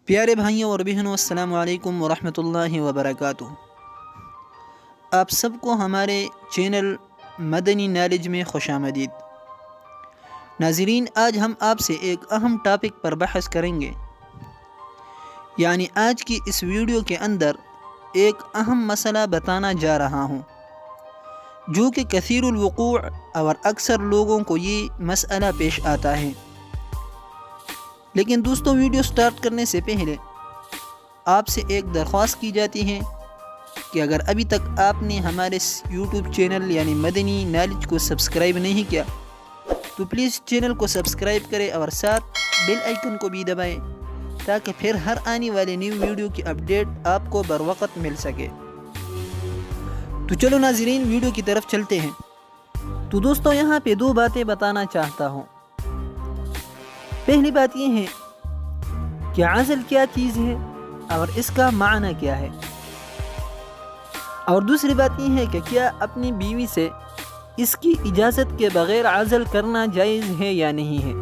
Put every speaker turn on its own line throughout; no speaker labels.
پیارے بھائیوں اور بہنوں، السلام علیکم ورحمۃ اللہ وبرکاتہ۔ آپ سب کو ہمارے چینل مدنی نالج میں خوش آمدید۔ ناظرین، آج ہم آپ سے ایک اہم ٹاپک پر بحث کریں گے، یعنی آج کی اس ویڈیو کے اندر ایک اہم مسئلہ بتانا جا رہا ہوں جو کہ کثیر الوقوع اور اکثر لوگوں کو یہ مسئلہ پیش آتا ہے۔ لیکن دوستو، ویڈیو سٹارٹ کرنے سے پہلے آپ سے ایک درخواست کی جاتی ہے کہ اگر ابھی تک آپ نے ہمارے یوٹیوب چینل یعنی مدنی نالج کو سبسکرائب نہیں کیا تو پلیز چینل کو سبسکرائب کریں اور ساتھ بیل آئیکن کو بھی دبائیں تاکہ پھر ہر آنے والے نیو ویڈیو کی اپڈیٹ آپ کو بروقت مل سکے۔ تو چلو ناظرین، ویڈیو کی طرف چلتے ہیں۔ تو دوستو، یہاں پہ دو باتیں بتانا چاہتا ہوں۔ پہلی بات یہ ہے کہ عزل کیا چیز ہے اور اس کا معنی کیا ہے، اور دوسری بات یہ ہے کہ کیا اپنی بیوی سے اس کی اجازت کے بغیر عزل کرنا جائز ہے یا نہیں ہے۔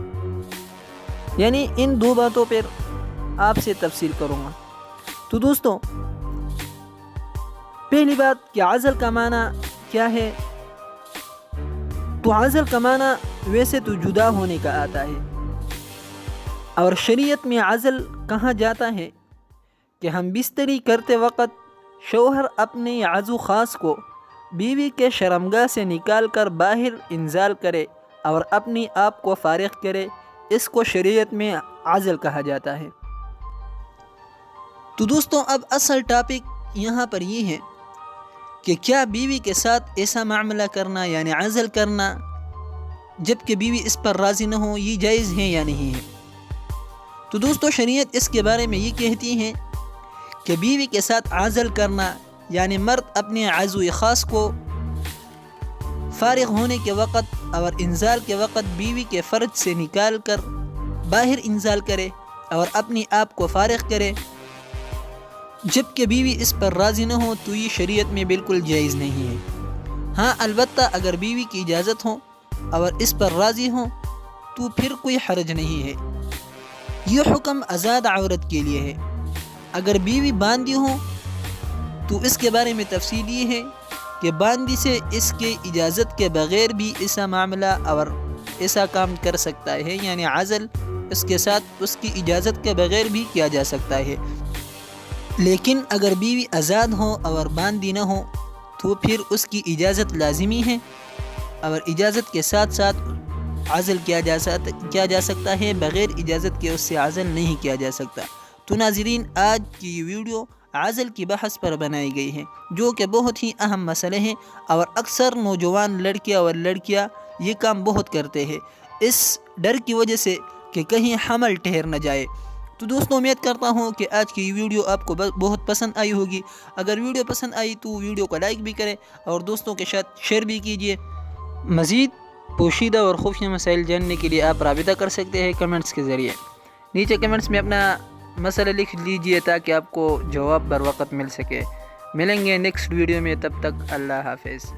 یعنی ان دو باتوں پر آپ سے تفصیل کروں گا۔ تو دوستو، پہلی بات کہ عزل کا معنی کیا ہے۔ تو عزل کا معنی ویسے تو جدا ہونے کا آتا ہے، اور شریعت میں عزل کہا جاتا ہے کہ ہم بستری کرتے وقت شوہر اپنے عضو خاص کو بیوی کے شرمگاہ سے نکال کر باہر انزال کرے اور اپنی آپ کو فارغ کرے، اس کو شریعت میں عزل کہا جاتا ہے۔ تو دوستوں، اب اصل ٹاپک یہاں پر یہ ہے کہ کیا بیوی کے ساتھ ایسا معاملہ کرنا یعنی عزل کرنا جب کہ بیوی اس پر راضی نہ ہو، یہ جائز ہے یا نہیں ہے۔ تو دوستو، شریعت اس کے بارے میں یہ کہتی ہے کہ بیوی کے ساتھ عزل کرنا یعنی مرد اپنے عضو خاص کو فارغ ہونے کے وقت اور انزال کے وقت بیوی کے فرج سے نکال کر باہر انزال کرے اور اپنی آپ کو فارغ کرے، جب کہ بیوی اس پر راضی نہ ہو تو یہ شریعت میں بالکل جائز نہیں ہے۔ ہاں، البتہ اگر بیوی کی اجازت ہو اور اس پر راضی ہو تو پھر کوئی حرج نہیں ہے۔ یہ حکم آزاد عورت کے لیے ہے۔ اگر بیوی باندھی ہو تو اس کے بارے میں تفصیل یہ ہے کہ باندھی سے اس کے اجازت کے بغیر بھی ایسا معاملہ اور ایسا کام کر سکتا ہے، یعنی عزل اس کے ساتھ اس کی اجازت کے بغیر بھی کیا جا سکتا ہے۔ لیکن اگر بیوی آزاد ہو اور باندھی نہ ہو تو پھر اس کی اجازت لازمی ہے، اور اجازت کے ساتھ ساتھ عزل کیا جا سکتا ہے، بغیر اجازت کے اس سے عزل نہیں کیا جا سکتا۔ تو ناظرین، آج کی ویڈیو عزل کی بحث پر بنائی گئی ہے، جو کہ بہت ہی اہم مسئلے ہیں، اور اکثر نوجوان لڑکیاں اور لڑکیاں یہ کام بہت کرتے ہیں اس ڈر کی وجہ سے کہ کہیں حمل ٹھہر نہ جائے۔ تو دوستوں، امید کرتا ہوں کہ آج کی ویڈیو آپ کو بہت پسند آئی ہوگی۔ اگر ویڈیو پسند آئی تو ویڈیو کو لائک بھی کریں اور دوستوں کے ساتھ شیئر بھی کیجیے۔ مزید پوشیدہ اور خفیہ مسائل جاننے کے لیے آپ رابطہ کر سکتے ہیں کمنٹس کے ذریعے۔ نیچے کمنٹس میں اپنا مسئلہ لکھ لیجیے تاکہ آپ کو جواب بر وقت مل سکے۔ ملیں گے نیکسٹ ویڈیو میں، تب تک اللہ حافظ۔